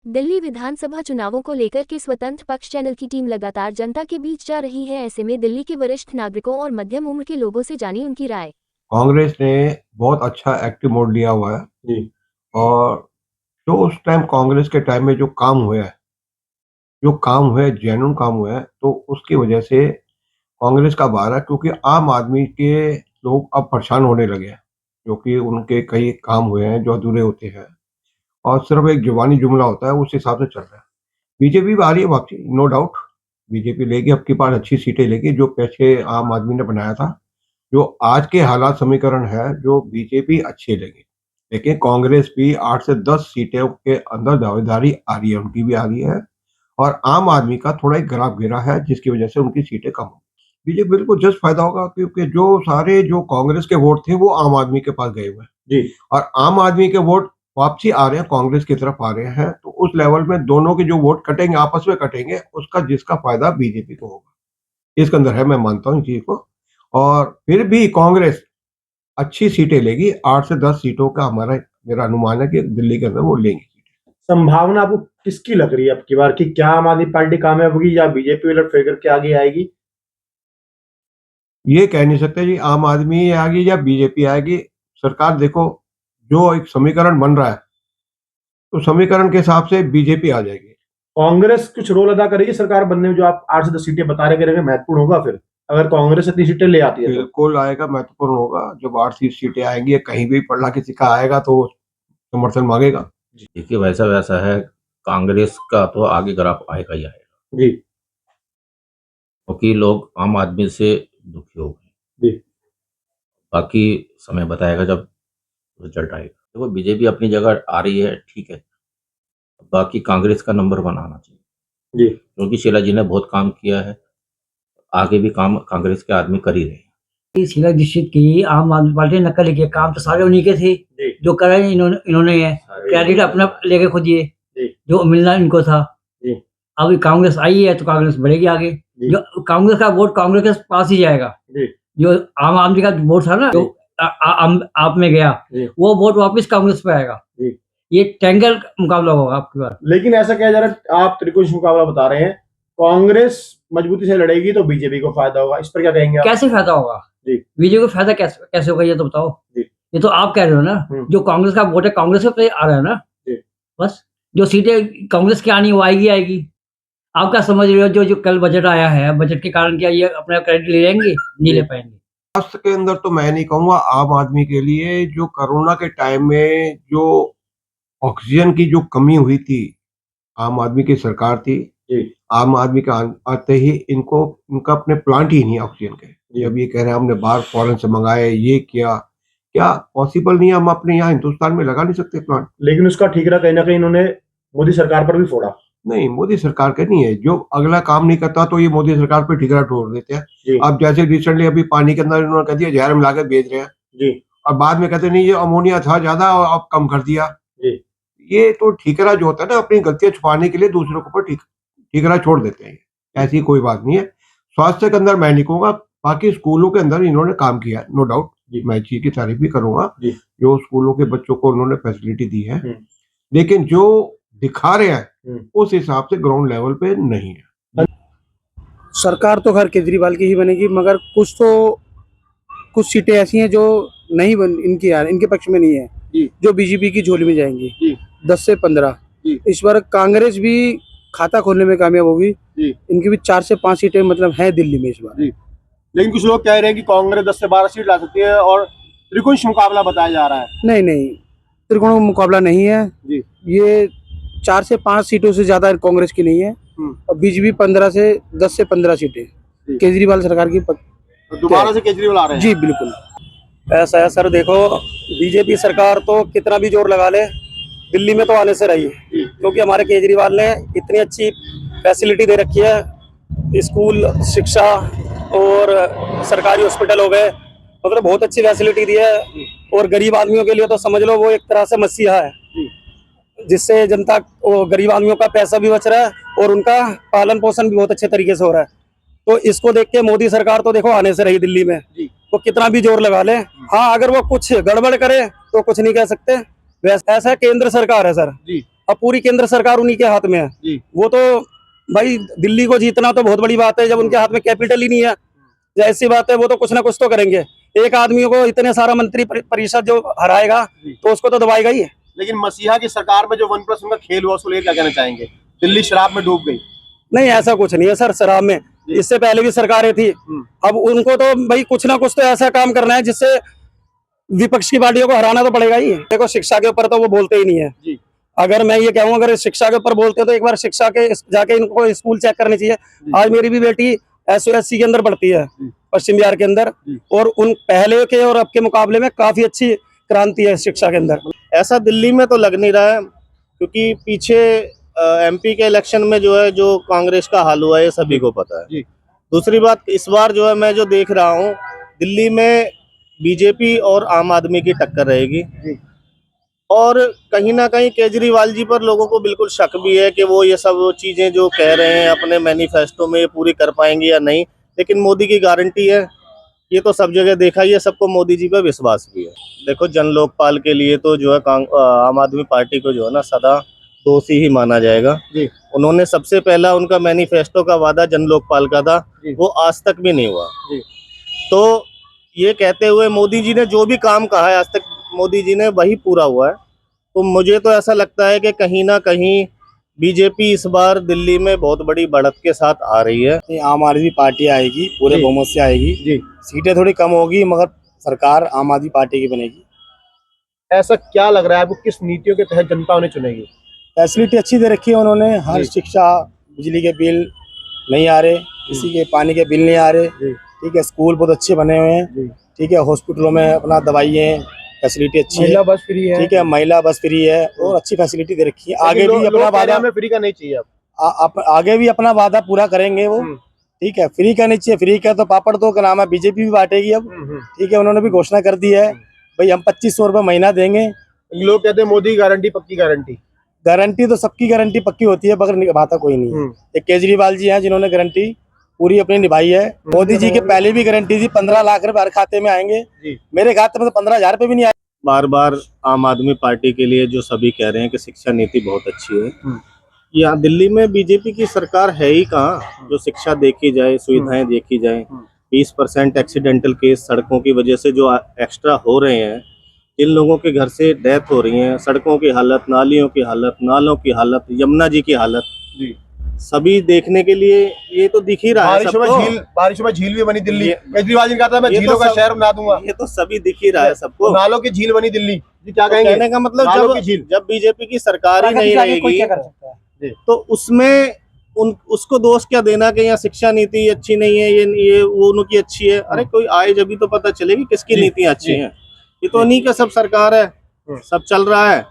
दिल्ली विधानसभा चुनावों को लेकर के स्वतंत्र पक्ष चैनल की टीम लगातार जनता के बीच जा रही है। ऐसे में दिल्ली के वरिष्ठ नागरिकों और मध्यम उम्र के लोगों से जानी उनकी राय। कांग्रेस ने बहुत अच्छा एक्टिव मोड लिया हुआ है जी। और जो उस टाइम कांग्रेस के टाइम में जो काम हुआ है जेन्युइन काम हुआ है, तो उसकी वजह से कांग्रेस का बार है, क्योंकि आम आदमी के लोग अब परेशान होने लगे हैं, क्योंकि उनके कई काम हुए हैं जो अधूरे होते हैं और सिर्फ एक जुबानी जुमला होता है, उस हिसाब से चल रहा है। बीजेपी भी आ रही है वापसी, नो डाउट बीजेपी लेगी, अब की बार अच्छी सीटें लेगी। जो पीछे आम आदमी ने बनाया था, जो आज के हालात समीकरण है, जो बीजेपी अच्छी लगी, लेकिन कांग्रेस भी 8 से 10 सीटें के अंदर दावेदारी आ रही है, उनकी भी आ रही है और आम आदमी का थोड़ा एक ग्राफ गिरा है, जिसकी वजह से उनकी सीटें कम हो। बीजेपी बिल्कुल जस्ट फायदा होगा, क्योंकि जो कांग्रेस के वोट थे वो आम आदमी के पास गए हुए हैं जी। और आम आदमी के वोट वापसी आ रहे हैं, कांग्रेस की तरफ आ रहे हैं, तो उस लेवल में दोनों के जो वोट कटेंगे, आपस में कटेंगे, उसका जिसका फायदा बीजेपी को होगा, इसके अंदर है, मैं मानता हूँ इस चीज को। और फिर भी कांग्रेस अच्छी सीटें लेगी, 8 से 10 सीटों का मेरा अनुमान है कि दिल्ली के अंदर वो लेंगी। संभावना आपको किसकी लग रही है अब की बार की? क्या आम आदमी पार्टी कामयाब होगी या बीजेपी उलट फेर करके आगे आएगी? ये कह नहीं सकते जी आम आदमी आएगी या बीजेपी आएगी। सरकार देखो, जो एक समीकरण बन रहा है, तो समीकरण के हिसाब से बीजेपी आ जाएगी। कांग्रेस कुछ रोल अदा करेगी सरकार बनने में? जो आप 8 से 10 सीटें बता रहे करेंगे, महत्वपूर्ण होगा फिर अगर कांग्रेस इतनी सीटें ले आती है तो? बिल्कुल आएगा, महत्वपूर्ण होगा। जब 8 सीटें आएंगी, कहीं भी पड़ला किसी का आएगा तो समर्थन मांगेगा। देखिए, वैसा है, कांग्रेस का तो आगे ग्राफ आएगा ही आएगा जी। क्योंकि लोग आम आदमी से दुखी हो गए। जी। बाकी समय बताएगा जब रिजल्ट आएगा। देखो, बीजेपी अपनी जगह आ रही है, ठीक है, बाकी कांग्रेस का नंबर 1 आना चाहिए जी। क्योंकि शीला जी ने बहुत काम किया है, आगे भी काम कांग्रेस के आदमी कर ही रहे हैं। शीला दीक्षित की आम आदमी पार्टी ने नकल किया, काम तो सारे उन्हीं के थे जी। जो करे इन्होंने क्रेडिट अपना लेके खुद ये जो मिलना इनको था। जी। अभी कांग्रेस आई है तो कांग्रेस बढ़ेगी आगे। जो कांग्रेस का वोट कांग्रेस के पास ही जाएगा। जो आम आदमी का वोट था ना, जो आप में गया, वो वोट वापस कांग्रेस पे आएगा। ये टैंगल मुकाबला होगा आपकी बार। लेकिन ऐसा क्या जा रहा है, आप त्रिकोण मुकाबला बता रहे हैं, कांग्रेस मजबूती से लड़ेगी तो बीजेपी को फायदा होगा, इस पर क्या कहेंगे आप? कैसे फायदा होगा? बीजेपी को फायदा कैसे होगा, ये तो बताओ। ये तो आप कह रहे हो ना, जो कांग्रेस का वोट है कांग्रेस पे आ रहा है ना, बस जो सीटें कांग्रेस की आनी वो आएगी। आप क्या समझ रहे हो, जो कल बजट आया है, बजट के कारण क्या ये अपना क्रेडिट ले जाएंगे? नहीं ले पाएंगे। स्वास्थ्य के अंदर तो मैं नहीं कहूंगा, आम आदमी के लिए जो कोरोना के टाइम में जो ऑक्सीजन की जो कमी हुई थी, आम आदमी की सरकार थी, आम आदमी का आते ही इनका अपने प्लांट ही नहीं है ऑक्सीजन के। जब ये कह रहे हैं हमने बाहर फॉरेन से मंगाए, ये किया, क्या पॉसिबल नहीं है? हम अपने यहाँ हिंदुस्तान में लगा नहीं सकते प्लांट? लेकिन उसका ठीकरा कहीं ना कहीं इन्होंने मोदी सरकार पर भी फोड़ा। नहीं, मोदी सरकार का नहीं है, जो अगला काम नहीं करता तो ये मोदी सरकार पे ठीकरा ठोक देते हैं। अब जैसे रिसेंटली अभी पानी के अंदर इन्होंने कह दिया जहर मिला के बेच रहे हैं और बाद में कहते नहीं ये अमोनिया था ज्यादा और अब कम कर दिया। ये तो ठीकरा जो होता है ना, अपनी गलतियां छुपाने के लिए दूसरों के ऊपर ठीकरा छोड़ देते हैं। ऐसी कोई बात नहीं है। स्वास्थ्य के अंदर मैं नहीं कहूंगा, बाकी स्कूलों के अंदर इन्होंने काम किया, नो डाउट, मैं चीज की तारीफ भी करूंगा। जो स्कूलों के बच्चों को उन्होंने फैसिलिटी दी है, लेकिन जो दिखा रहे हैं उस हिसाब से ग्राउंड लेवल पे नहीं है। सरकार तो खैर केजरीवाल की ही बनेगी, मगर कुछ सीटें ऐसी हैं जो नहीं इनके पक्ष में नहीं है, जो बीजेपी की झोली में जाएंगी। 10 से 15 इस बार कांग्रेस भी खाता खोलने में कामयाब होगी। इनकी भी 4 से 5 सीटें मतलब हैं दिल्ली में इस बार। लेकिन कुछ लोग कह रहे हैं कि कांग्रेस 10 से 12 सीट ला सकती है और त्रिकोण मुकाबला बताया जा रहा है। नहीं, त्रिकोण मुकाबला नहीं है। ये 4 से 5 सीटों से ज्यादा कांग्रेस की नहीं है और बीजेपी 10 से 15 सीटें केजरीवाल सरकार की। दोबारा से केजरीवाल आ रहे हैं? जी बिल्कुल ऐसा है सर। देखो, बीजेपी सरकार तो कितना भी जोर लगा ले, दिल्ली में तो आने से रही, क्योंकि हमारे केजरीवाल ने इतनी अच्छी फैसिलिटी दे रखी है। स्कूल, शिक्षा और सरकारी हॉस्पिटल हो गए, मतलब बहुत अच्छी फैसिलिटी दी है। और गरीब आदमियों के लिए तो समझ लो वो एक तरह से मसीहा है, जिससे जनता गरीब आदमियों का पैसा भी बच रहा है और उनका पालन पोषण भी बहुत अच्छे तरीके से हो रहा है। तो इसको देख के मोदी सरकार तो देखो आने से रही दिल्ली में, वो कितना भी जोर लगा ले। हाँ, अगर वो कुछ गड़बड़ करे तो कुछ नहीं कह सकते। वैसा ऐसा केंद्र सरकार है सर, अब पूरी केंद्र सरकार उन्हीं के हाथ में है जी। वो तो भाई दिल्ली को जीतना तो बहुत बड़ी बात है, जब उनके हाथ में कैपिटल ही नहीं है, ऐसी बात है, वो तो कुछ ना कुछ तो करेंगे। एक आदमी को इतने सारा मंत्री परिषद जो हराएगा तो उसको तो दबाएगा ही। लेकिन मसीहा की सरकार में जो 1% का खेल हुआ उसको लेकर क्या कहना चाहेंगे? दिल्ली शराब में डूब गई। नहीं, ऐसा कुछ नहीं है सर, शराब में इससे पहले भी सरकारें थी। अब उनको तो भाई कुछ ना कुछ तो ऐसा काम करना है जिससे विपक्ष की पार्टियों को हराना तो पड़ेगा ही। देखो शिक्षा के ऊपर तो वो बोलते ही नहीं है जी। अगर मैं ये कहूँ अगर शिक्षा के ऊपर बोलते तो एक बार शिक्षा के जाके इनको स्कूल चेक करनी चाहिए। आज मेरी भी बेटी SOSC के अंदर पढ़ती है, पश्चिम बिहार के अंदर, और उन पहले के और अब के मुकाबले में काफी अच्छी क्रांति है शिक्षा के अंदर। ऐसा दिल्ली में तो लग नहीं रहा है, क्योंकि पीछे MP के इलेक्शन में जो है जो कांग्रेस का हाल हुआ है ये सभी को पता है। दूसरी बात, इस बार जो है मैं जो देख रहा हूँ दिल्ली में BJP और आम आदमी की टक्कर रहेगी, और कहीं ना कहीं केजरीवाल जी पर लोगों को बिल्कुल शक भी है कि वो ये सब चीजें जो कह रहे हैं अपने मैनिफेस्टो में ये पूरी कर पाएंगे या नहीं। लेकिन मोदी की गारंटी है, ये तो सब जगह देखा ही है, सबको मोदी जी पे विश्वास भी है। देखो जन लोकपाल के लिए तो जो है आम आदमी पार्टी को जो है ना सदा दोषी ही माना जाएगा जी। उन्होंने सबसे पहला उनका मैनिफेस्टो का वादा जन लोकपाल का था, वो आज तक भी नहीं हुआ जी। तो ये कहते हुए मोदी जी ने जो भी काम कहा है आज तक मोदी जी ने वही पूरा हुआ है। तो मुझे तो ऐसा लगता है कि कहीं ना कहीं BJP इस बार दिल्ली में बहुत बड़ी बढ़त के साथ आ रही है। आम आदमी पार्टी आएगी, पूरे बहुमत से आएगी जी। सीटें थोड़ी कम होगी मगर सरकार आम आदमी पार्टी की बनेगी। ऐसा क्या लग रहा है आपको, किस नीतियों के तहत जनता उन्हें चुनेगी? फैसिलिटी अच्छी दे रखी है उन्होंने, हर शिक्षा, बिजली के बिल नहीं आ रहे, किसी के पानी के बिल नहीं आ रहे, ठीक है, स्कूल बहुत अच्छे बने हुए हैं, ठीक है, हॉस्पिटलों में अपना दवाइयाँ फैसिलिटी अच्छी है, महिला बस फ्री है, ठीक है, महिला बस फ्री है और अच्छी फैसिलिटी दे रखी है। आगे भी अपना वादा, हमें फ्री का नहीं चाहिए अब आगे भी अपना वादा पूरा करेंगे वो, ठीक है। फ्री का नहीं चाहिए, फ्री का तो पापड़ तो क्या नाम है BJP भी बांटेगी अब, ठीक है, उन्होंने भी घोषणा कर दी है भाई हम 2500 रुपये महीना देंगे। लोग कहते हैं मोदी की गारंटी पक्की गारंटी। गारंटी तो सबकी गारंटी पक्की होती है मगर निभाता कोई नहीं है। एक केजरीवाल जी हैं जिन्होंने गारंटी पूरी अपनी निभाई है। मोदी जी के पहले भी गारंटी थी 15 लाख रुपए हर खाते में आएंगे, मेरे खाते में तो 15,000 रुपए भी नहीं आए। बार बार आम आदमी पार्टी के लिए जो सभी कह रहे हैं कि शिक्षा नीति बहुत अच्छी है, यहाँ दिल्ली में BJP की सरकार है ही कहाँ जो शिक्षा देखी जाए, सुविधाएं देखी जाए। 20% एक्सीडेंटल केस सड़कों की वजह से जो एक्स्ट्रा हो रहे हैं, जिन लोगों के घर से डेथ हो रही है, सड़कों की हालत, नालियों की हालत, नालों की हालत, यमुना जी की हालत, सभी देखने के लिए ये तो दिख ही रहा है सबको। बारिशों में झील भी बनी दिल्ली, केजरीवाल जी ने कहा था मैं झीलों का शहर बना दूंगा, ये तो सभी दिख ही रहा है सबको। नालों की झील बनी दिल्ली जी, क्या कहेंगे? कहने का मतलब जब BJP की सरकार ही नहीं रहेगी तो उसमें उसको दोष क्या देना कि यहाँ शिक्षा नीति अच्छी नहीं है, ये वो उनकी अच्छी है। अरे कोई आए जब भी तो पता चलेगी किसकी नीतियाँ अच्छी हैं। ये तो नहीं कि सब सरकार है, सब चल रहा है।